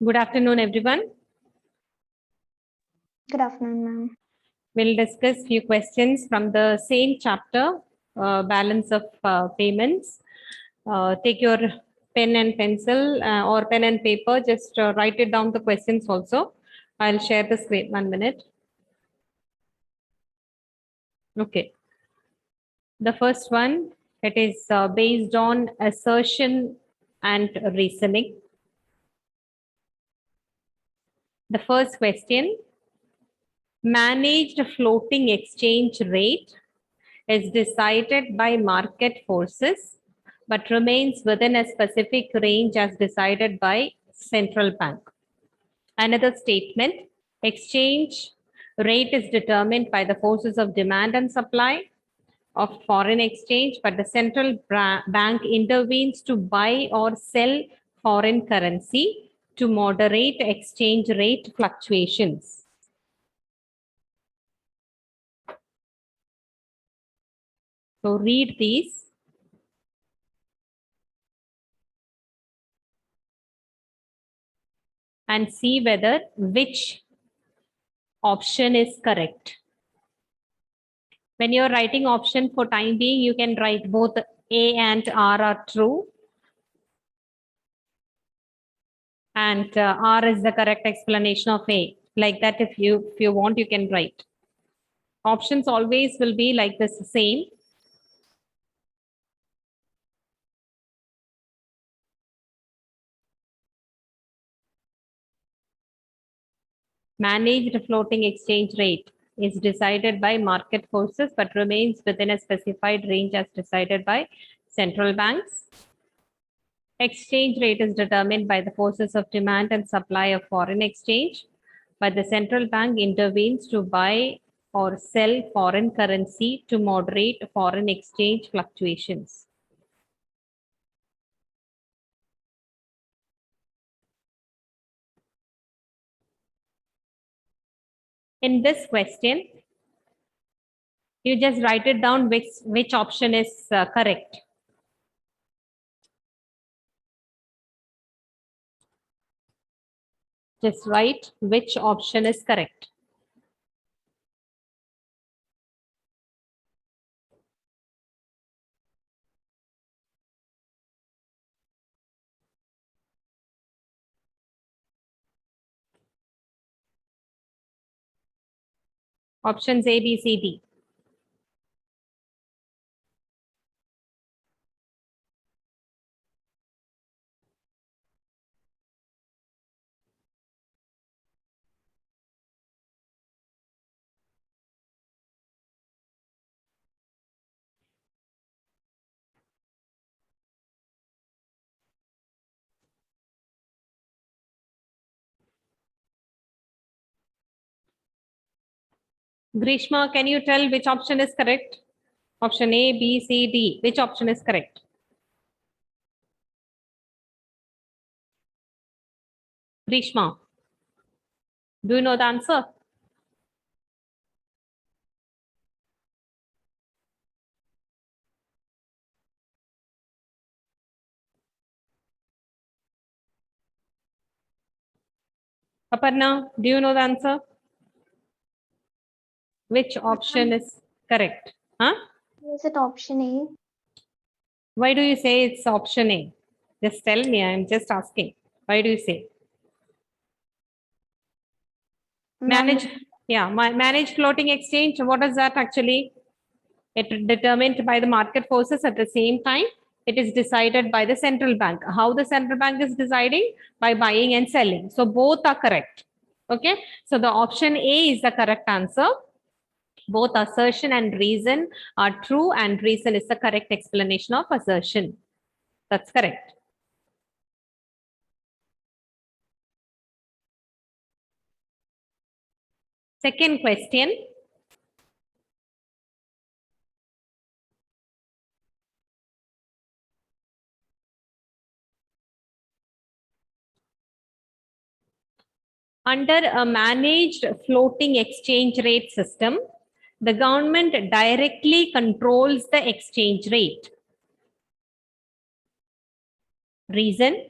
Good afternoon, everyone. Good afternoon, ma'am. We'll discuss few questions from the same chapter, balance of payments. Take your pen and pencil or pen and paper, just write it down the questions also. I'll share the screen 1 minute. Okay. The first one, it is based on assertion and reasoning. The first question, managed floating exchange rate is decided by market forces, but remains within a specific range as decided by central bank. Another statement, exchange rate is determined by the forces of demand and supply of foreign exchange, but the central bank intervenes to buy or sell foreign currency to moderate exchange rate fluctuations. So read these. And see whether which option is correct. When you're writing option for time being, you can write both A and R are true. And R is the correct explanation of A. Like that, if you want, you can write. Options always will be like this same. Managed floating exchange rate is decided by market forces, but remains within a specified range as decided by central banks. Exchange rate is determined by the forces of demand and supply of foreign exchange, but the central bank intervenes to buy or sell foreign currency to moderate foreign exchange fluctuations. In this question, you just write it down which option is correct. Just write which option is correct. Options A, B, C, D. Grishma, can you tell which option is correct? Option A, B, C, D. Which option is correct? Grishma, do you know the answer? Aparna, do you know the answer? Which option is correct? Huh? Is it option A? Why do you say it's option A? Just tell me, I'm just asking. Why do you say? Manage, manage floating exchange. What is that actually? It determined by the market forces at the same time. It is decided by the central bank. How the central bank is deciding? By buying and selling. So both are correct. Okay. So the option A is the correct answer. Both assertion and reason are true, and reason is the correct explanation of assertion. That's correct. Second question. Under a managed floating exchange rate system, the government directly controls the exchange rate. Reason?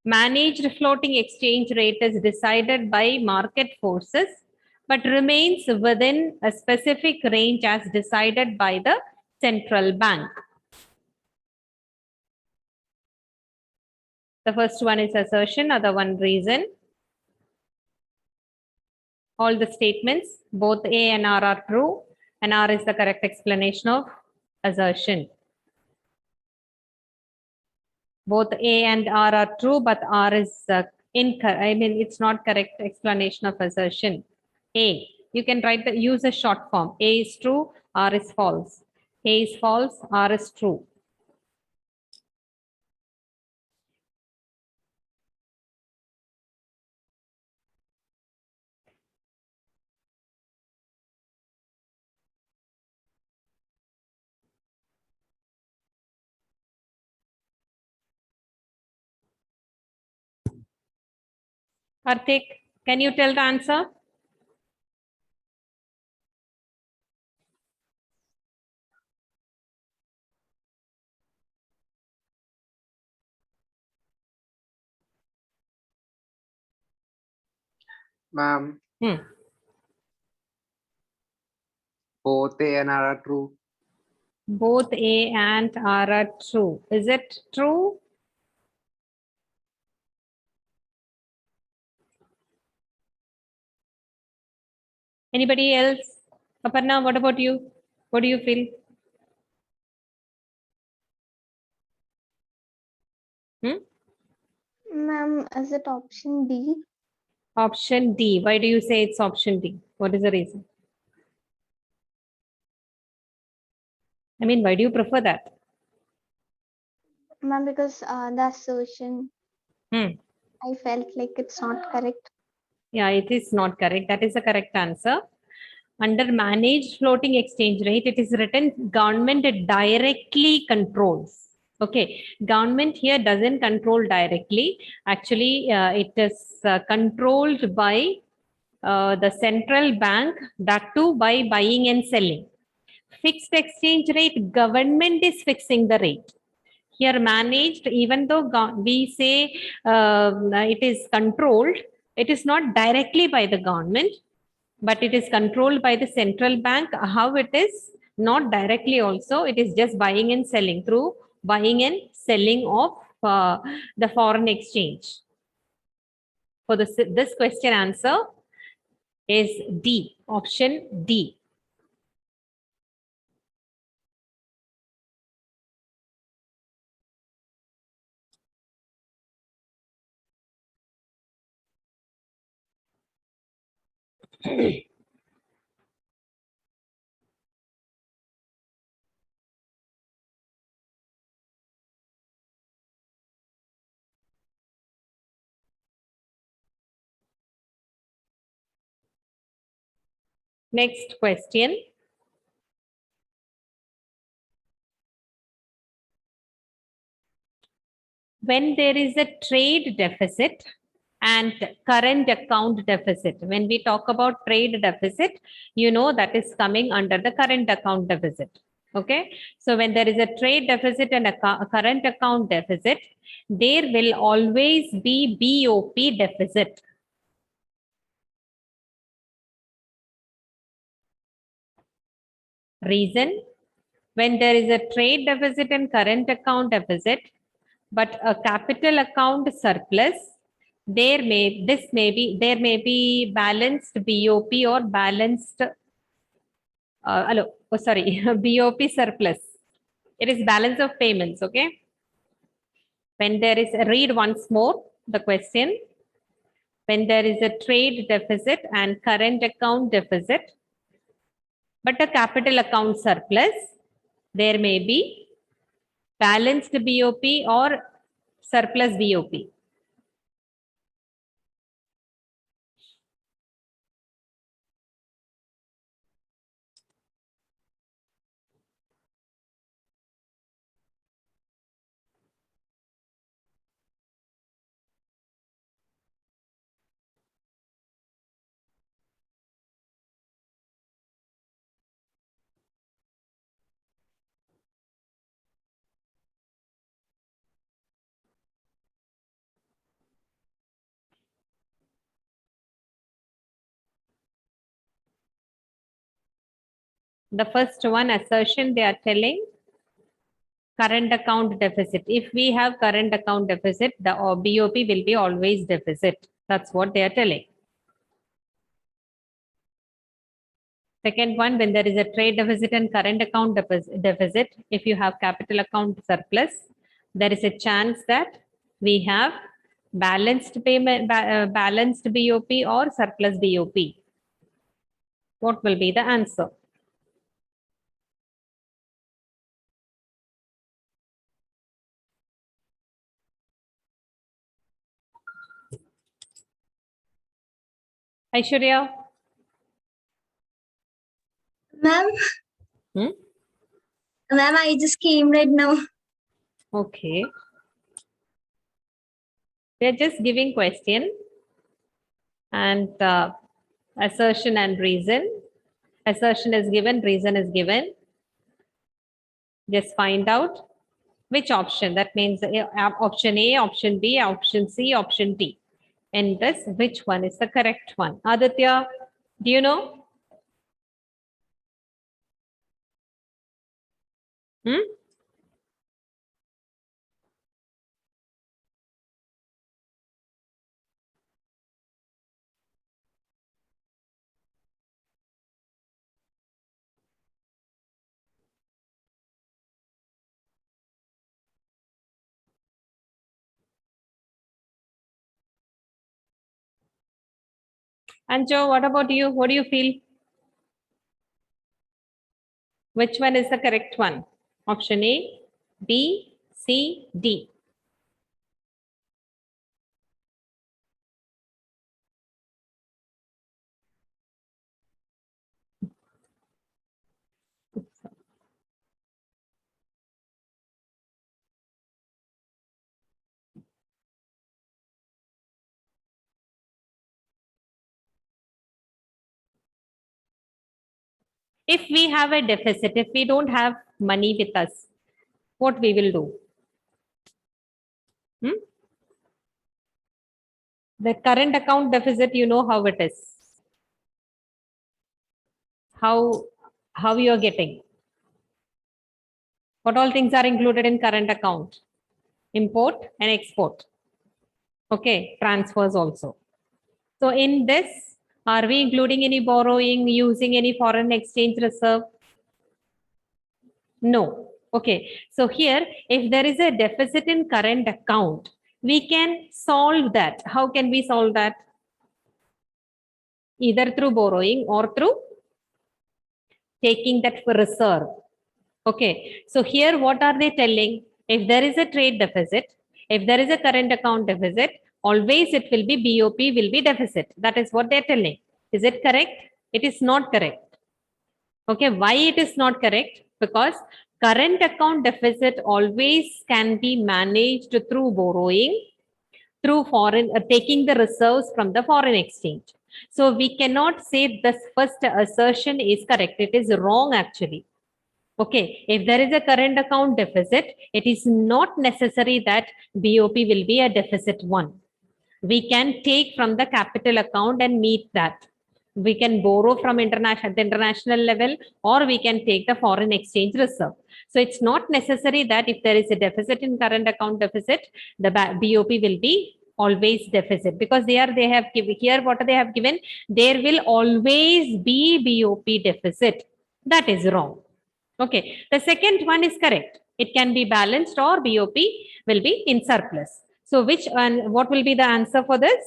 Managed floating exchange rate is decided by market forces, but remains within a specific range as decided by the central bank. The first one is assertion, other one reason. All the statements, both A and R are true, and R is the correct explanation of assertion. Both A and R are true, but R is incorrect. I mean, it's not correct explanation of assertion. A, you can write the use a short form. A is true, R is false. A is false, R is true. Karthik, can you tell the answer? Ma'am, Hmm. both A and R are true. Both A and R are true. Is it true? Anybody else? Aparna, what about you? What do you feel? Hmm? Ma'am, is it option D? Option D. Why do you say it's option D? What is the reason? I mean, why do you prefer that? Ma'am, because the assertion, Hmm. I felt like it's not correct. Yeah, it is not correct. That is the correct answer. Under managed floating exchange rate, it is written government directly controls. Okay, government here doesn't control directly. Actually, it is controlled by the central bank, that too by buying and selling. Fixed exchange rate, government is fixing the rate. Here managed, even though we say it is controlled, it is not directly by the government, but it is controlled by the central bank. How it is? Not directly also, it is just buying and selling through buying and selling of the foreign exchange. For this question answer is D, option D. Next question. When there is a trade deficit and current account deficit, when we talk about trade deficit, you know that is coming under the current account deficit. Okay, so when there is a trade deficit and a current account deficit, there will always be BOP deficit. Reason: when there is a trade deficit and current account deficit, but a capital account surplus, there may be balanced BOP or balanced BOP surplus. It is balance of payments. Okay. When there is read once more the question. When there is a trade deficit and current account deficit, but a capital account surplus, there may be balanced BOP or surplus BOP. The first one assertion, they are telling current account deficit. If we have current account deficit, the BOP will be always deficit. That's what they are telling. Second one, when there is a trade deficit and current account deficit, if you have capital account surplus, there is a chance that we have balanced payment, balanced BOP or surplus BOP. What will be the answer? Aishwarya? Ma'am, Hmm? ma'am, I just came right now. Okay. We are just giving question and assertion and reason. Assertion is given, reason is given. Just find out which option. That means option A, option B, option C, option D. In this, which one is the correct one? Aditya, do you know? Hmm? Anjo, what about you? What do you feel? Which one is the correct one? Option A, B, C, D. If we have a deficit, if we don't have money with us, what we will do? Hmm? The current account deficit, you know how it is. How you are getting? What all things are included in current account? Import and export. Okay, transfers also. So in this, are we including any borrowing, using any foreign exchange reserve? No. Okay. So here, if there is a deficit in current account, we can solve that. How can we solve that? Either through borrowing or through taking that for reserve. Okay. So here, what are they telling? If there is a trade deficit, if there is a current account deficit, always it will be BOP will be deficit. That is what they're telling. Is it correct? It is not correct. Okay, why it is not correct? Because current account deficit always can be managed through borrowing, through foreign, taking the reserves from the foreign exchange. So we cannot say this first assertion is correct. It is wrong actually. Okay, if there is a current account deficit, it is not necessary that BOP will be a deficit one. We can take from the capital account and meet that. We can borrow from the international level, or we can take the foreign exchange reserve. So it's not necessary that if there is a deficit in current account deficit, the BOP will be always deficit, because they have given here what they have given, there will always be BOP deficit. That is wrong. Okay, the second one is correct. It can be balanced or BOP will be in surplus. So which one, what will be the answer for this?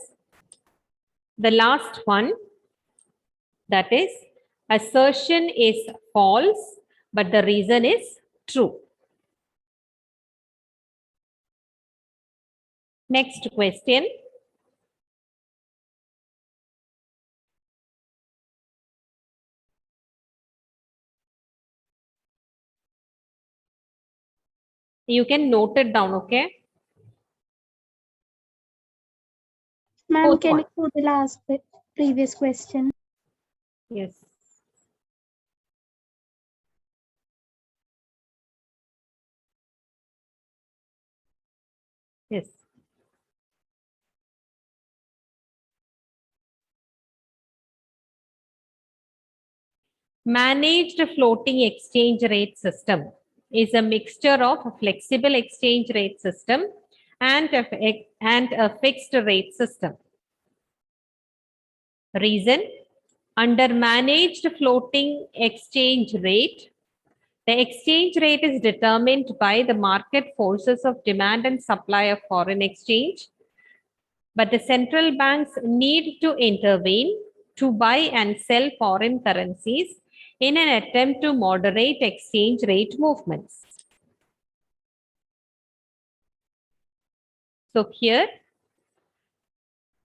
The last one, that is assertion is false, but the reason is true. Next question. You can note it down, okay? Ma'am, Fourth can one. you do the last previous question? Yes. Yes. Managed floating exchange rate system is a mixture of a flexible exchange rate system and a fixed rate system. Reason: under managed floating exchange rate, the exchange rate is determined by the market forces of demand and supply of foreign exchange, but the central banks need to intervene to buy and sell foreign currencies in an attempt to moderate exchange rate movements. So here,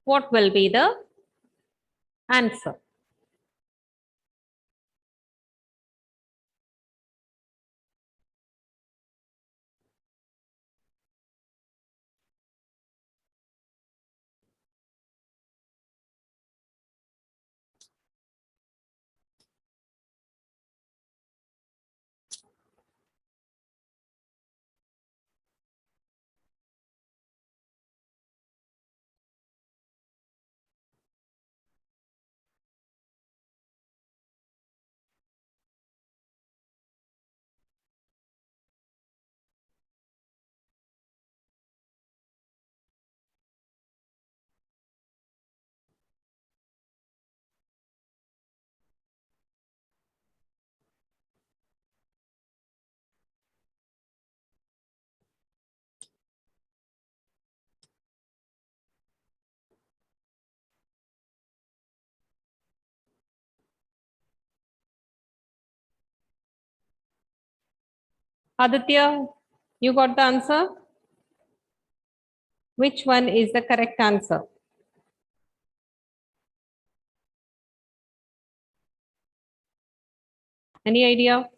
what will be the answer? Aditya, you got the answer? Which one is the correct answer? Any idea?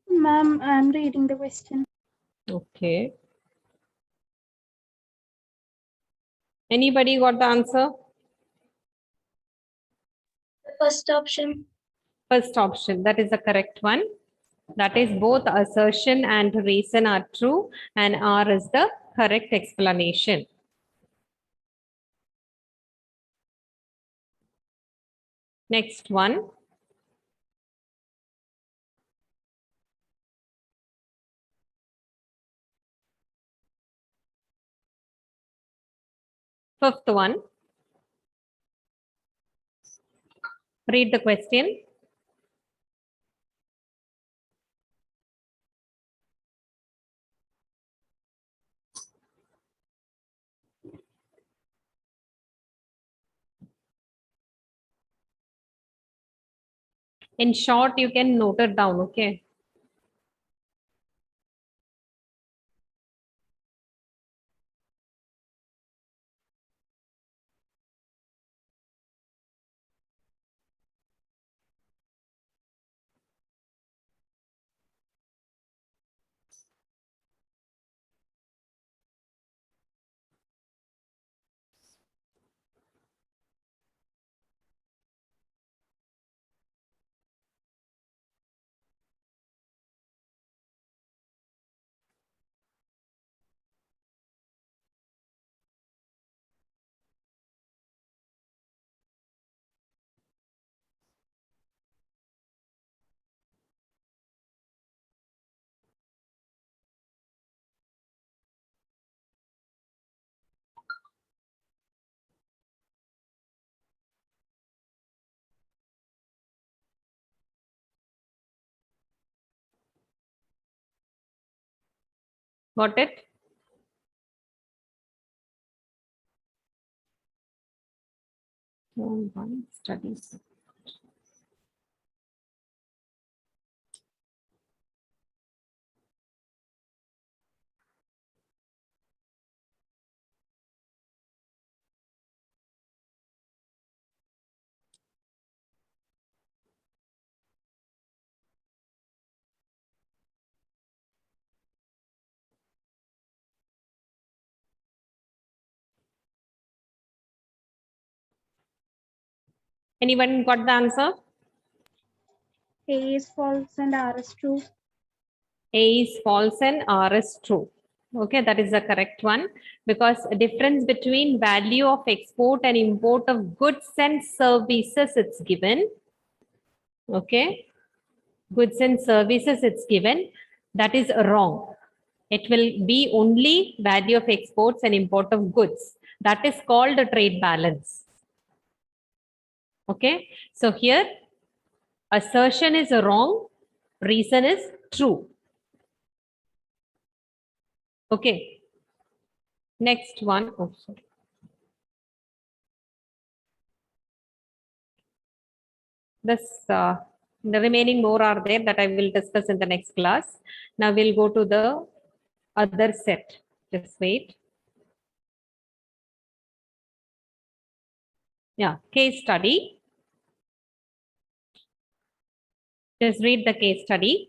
Ma'am, I'm reading the question. Okay. Anybody got the answer? The first option. First option, that is the correct one. That is, both assertion and reason are true, and R is the correct explanation. Next one. Fifth one. Read the question. In short, you can note it down, okay? Got it? One studies. Anyone got the answer? A is false and R is true. A is false and R is true. Okay, that is the correct one, because a difference between value of export and import of goods and services it's given. Okay, goods and services it's given. That is wrong. It will be only value of exports and import of goods. That is called a trade balance. Okay, so here assertion is wrong, reason is true. Okay, next one. Oh, sorry. The remaining more are there that I will discuss in the next class. Now we'll go to the other set. Just wait. Yeah, case study. Just read the case study.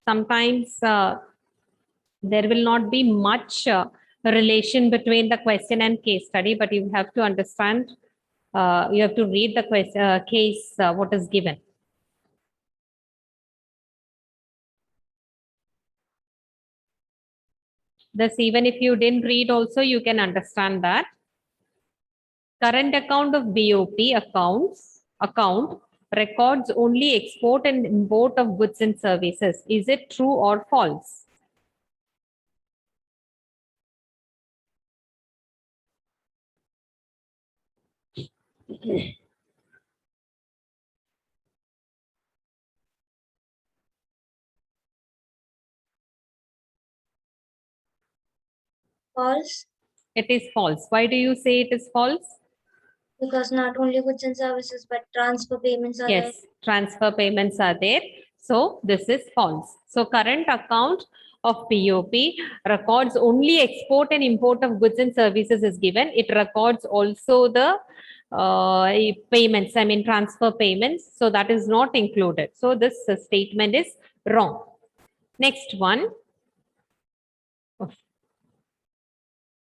Sometimes there will not be much relation between the question and case study, but you have to understand, you have to read the case, what is given. Thus, even if you didn't read also, you can understand that. Current account of BOP account records only export and import of goods and services. Is it true or false? False, It is false. Why do you say it is false? because not only goods and services but transfer payments are there. Yes, transfer payments are there. So this is false. So current account of POP records only export and import of goods and services is given. It records also the payments, I mean transfer payments. So that is not included. So this statement is wrong. Next one.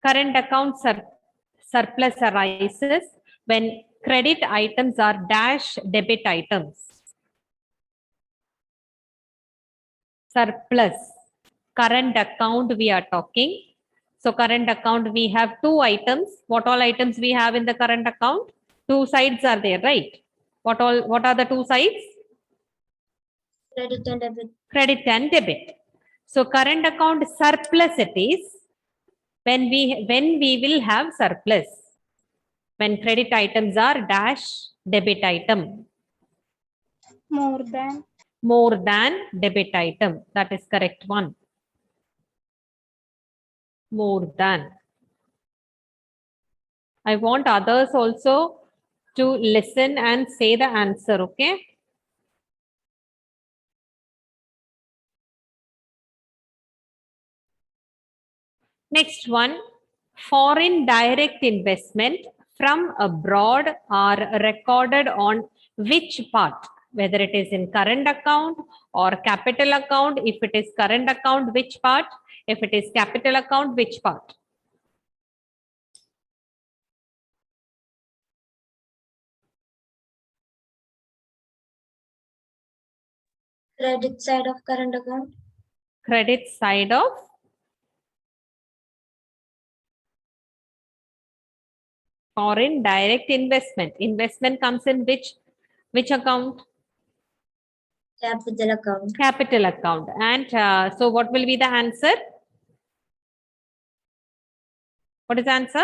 Current account surplus arises when credit items are dash debit items. Surplus, current account we are talking. So current account we have two items. What all items we have in the current account? Two sides are there, right? What are the two sides? Credit and debit. Credit and debit. So current account surplus it is when we will have surplus. When credit items are dash debit item. More than. More than debit item. That is correct one. More than. I want others also to listen and say the answer, okay? Next one, foreign direct investment from abroad are recorded on which part? Whether it is in current account or capital account. If it is current account, which part? If it is capital account, which part? Credit side of current account. Credit side of foreign direct investment. Investment comes in which account? Capital account. Capital account. And so what will be the answer? What is the answer?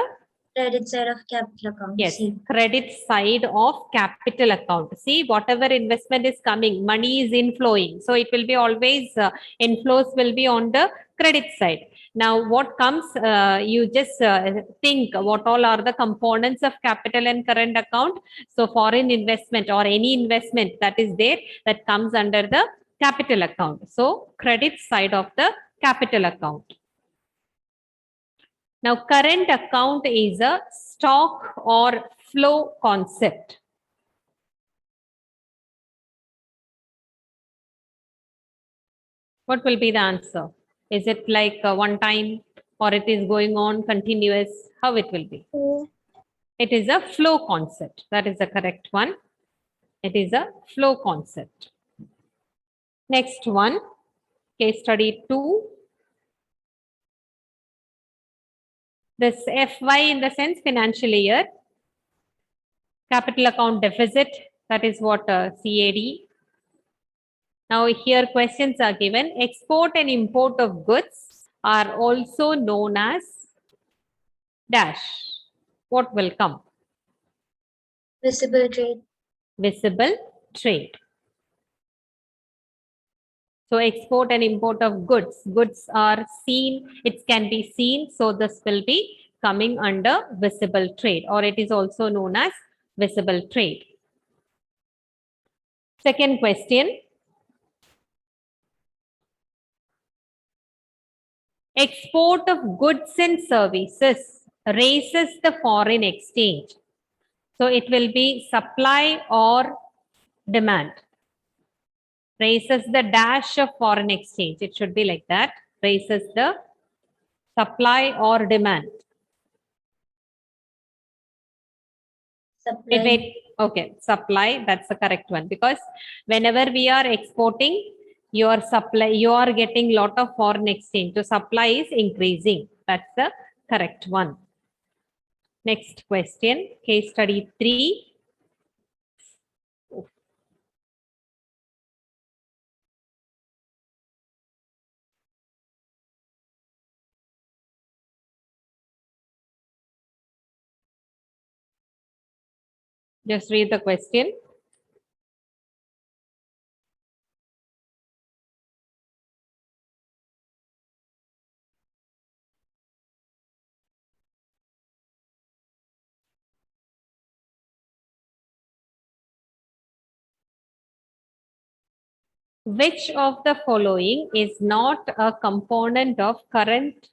Credit side of capital account. Yes, C. credit side of capital account. See, whatever investment is coming, money is inflowing. So it will be always, inflows will be on the credit side. Now, what comes, you just think what all are the components of capital and current account. So foreign investment or any investment that is there, that comes under the capital account. So credit side of the capital account. Now, current account is a stock or flow concept. What will be the answer? Is it like one time or it is going on continuous? How it will be? It is a flow concept. That is the correct one. It is a flow concept. Next one, case study 2. This FY in the sense financial year. Capital account deficit, that is what CAD. Now here questions are given. Export and import of goods are also known as dash. What will come? Visible trade. Visible trade. So export and import of goods. Goods are seen, it can be seen. So this will be coming under visible trade, or it is also known as visible trade. Second question. Export of goods and services raises the foreign exchange. So it will be supply or demand. Raises the dash of foreign exchange. It should be like that. Raises the supply or demand. Supply. Okay, supply, that's the correct one. Because whenever we are exporting, your supply, you are getting lot of foreign exchange. So supply is increasing. That's the correct one. Next question, case study 3. Just read the question. Which of the following is not a component of current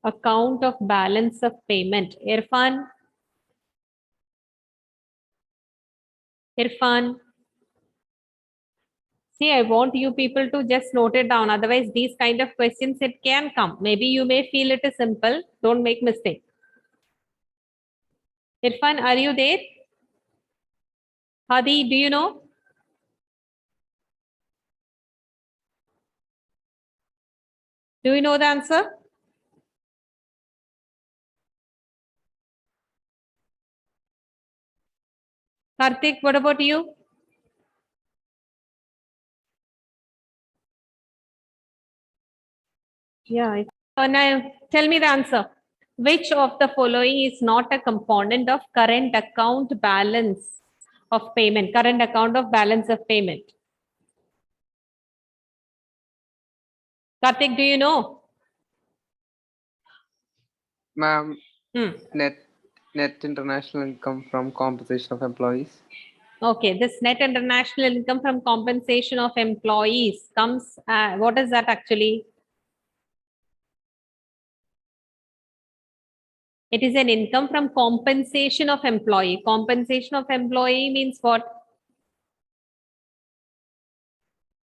account of balance of payment? Irfan? Irfan? See, I want you people to just note it down. Otherwise, these kind of questions, it can come. Maybe you may feel it is simple. Don't make mistake. Irfan, are you there? Hadi, do you know? Do you know the answer? Karthik, what about you? Yeah. Now tell me the answer. Which of the following is not a component of current account balance of payment? Current account of balance of payment. Karthik, do you know? Ma'am, Hmm. net international income from compensation of employees. Okay, this net international income from compensation of employees comes, what is that actually? It is an income from compensation of employee. Compensation of employee means what?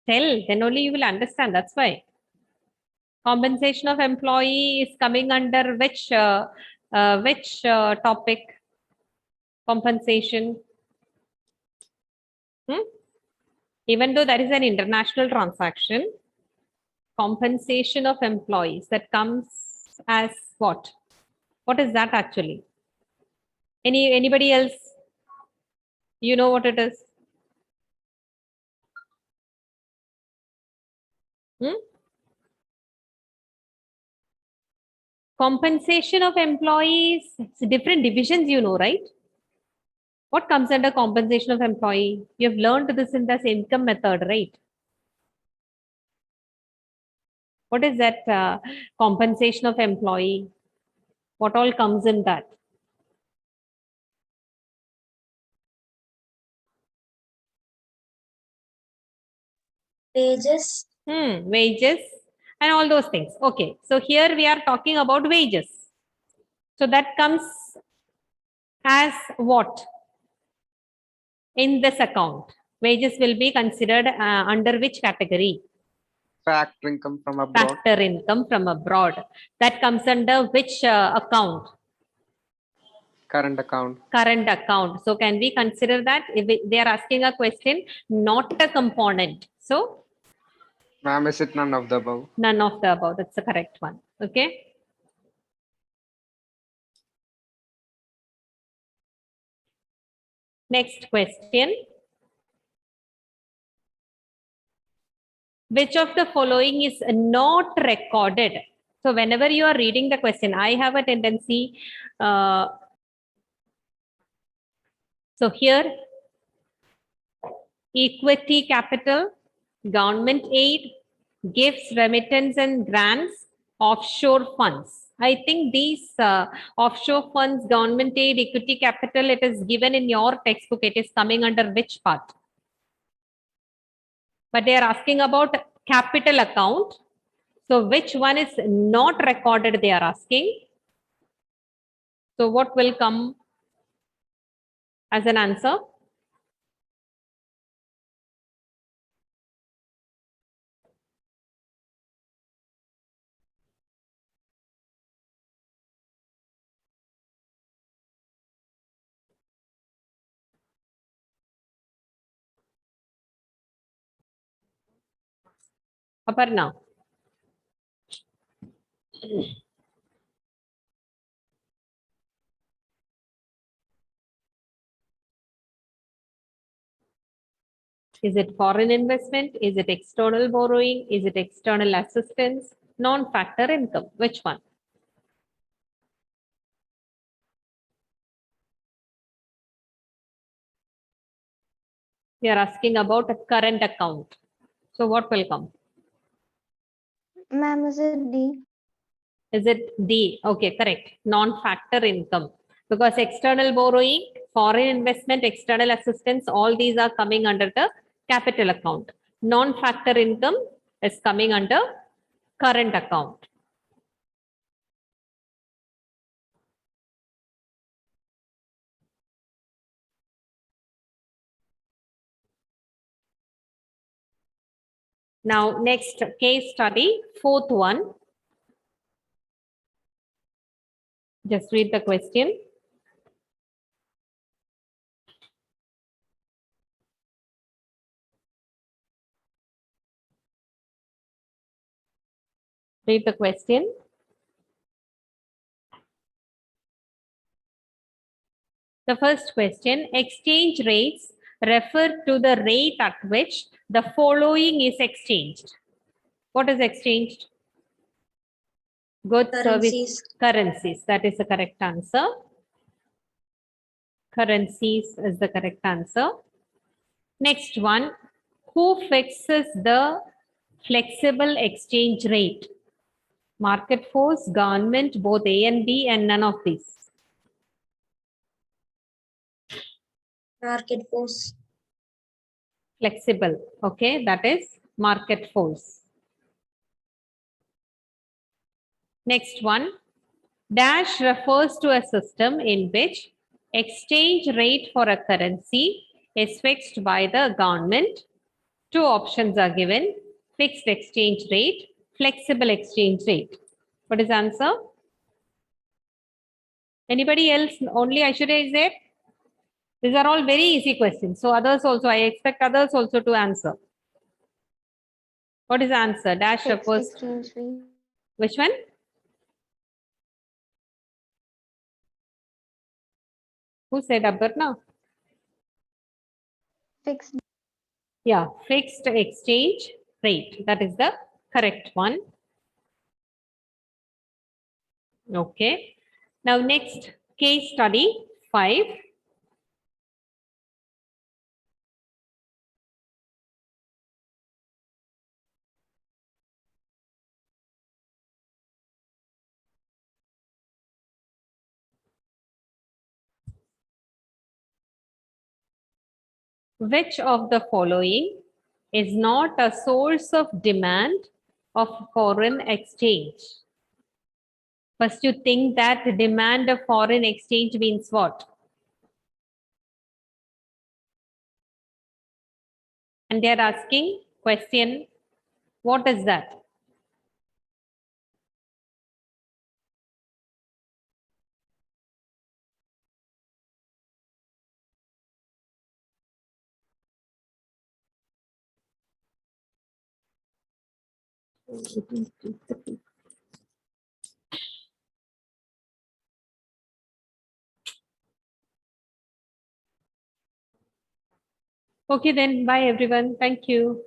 Tell, then only you will understand. That's why. Compensation of employee is coming under which topic? Compensation. Even though that is an international transaction, compensation of employees, that comes as what? What is that actually? Anybody else? You know what it is? Compensation of employees, it's different divisions, you know, right? What comes under compensation of employee? You have learned this in this income method, right? What is that compensation of employee? What all comes in that? Wages. Wages and all those things. Okay, so here we are talking about wages. So that comes as what? In this account, wages will be considered under which category? Factor income from abroad. Factor income from abroad. That comes under which account? Current account. Current account. So can we consider that if they are asking a question, not a component? So Ma'am, is it none of the above? none of the above. That's the correct one. Okay. Next question. Which of the following is not recorded? So whenever you are reading the question, I have a tendency. So here, equity capital, government aid, gifts, remittance and grants, offshore funds. I think these offshore funds, government aid, equity capital, it is given in your textbook. It is coming under which part? But they are asking about capital account. So which one is not recorded, they are asking. So what will come as an answer? Aparna. Is it foreign investment? Is it external borrowing? Is it external assistance? Non-factor income. Which one? We are asking about a current account. So what will come? Ma'am, is it D? Is it D? Okay, correct. Non-factor income. Because external borrowing, foreign investment, external assistance, all these are coming under the capital account. Non-factor income is coming under current account. Now, next case study, fourth one. Just read the question. Read the question. The first question, exchange rates refer to the rate at which the following is exchanged. What is exchanged? Goods, service, Currencies. currencies. That is the correct answer. Currencies is the correct answer. Next one, who fixes the flexible exchange rate? Market force, government, both A and B, and none of these. Market force. Flexible. Okay, that is market force. Next one, dash refers to a system in which exchange rate for a currency is fixed by the government. Two options are given, fixed exchange rate, flexible exchange rate. What is the answer? Anybody else? Only Aishwarya is there? These are all very easy questions. So others also, I expect others also to answer. What is the answer? Dash Fixed refers. exchange rate. Which one? Who said Aparna? Fixed. Yeah, fixed exchange rate. That is the correct one. Okay. Now next case study 5. Which of the following is not a source of demand of foreign exchange? First, you think that demand of foreign exchange means what? And they are asking question, what is that? Okay, then bye everyone. Thank you.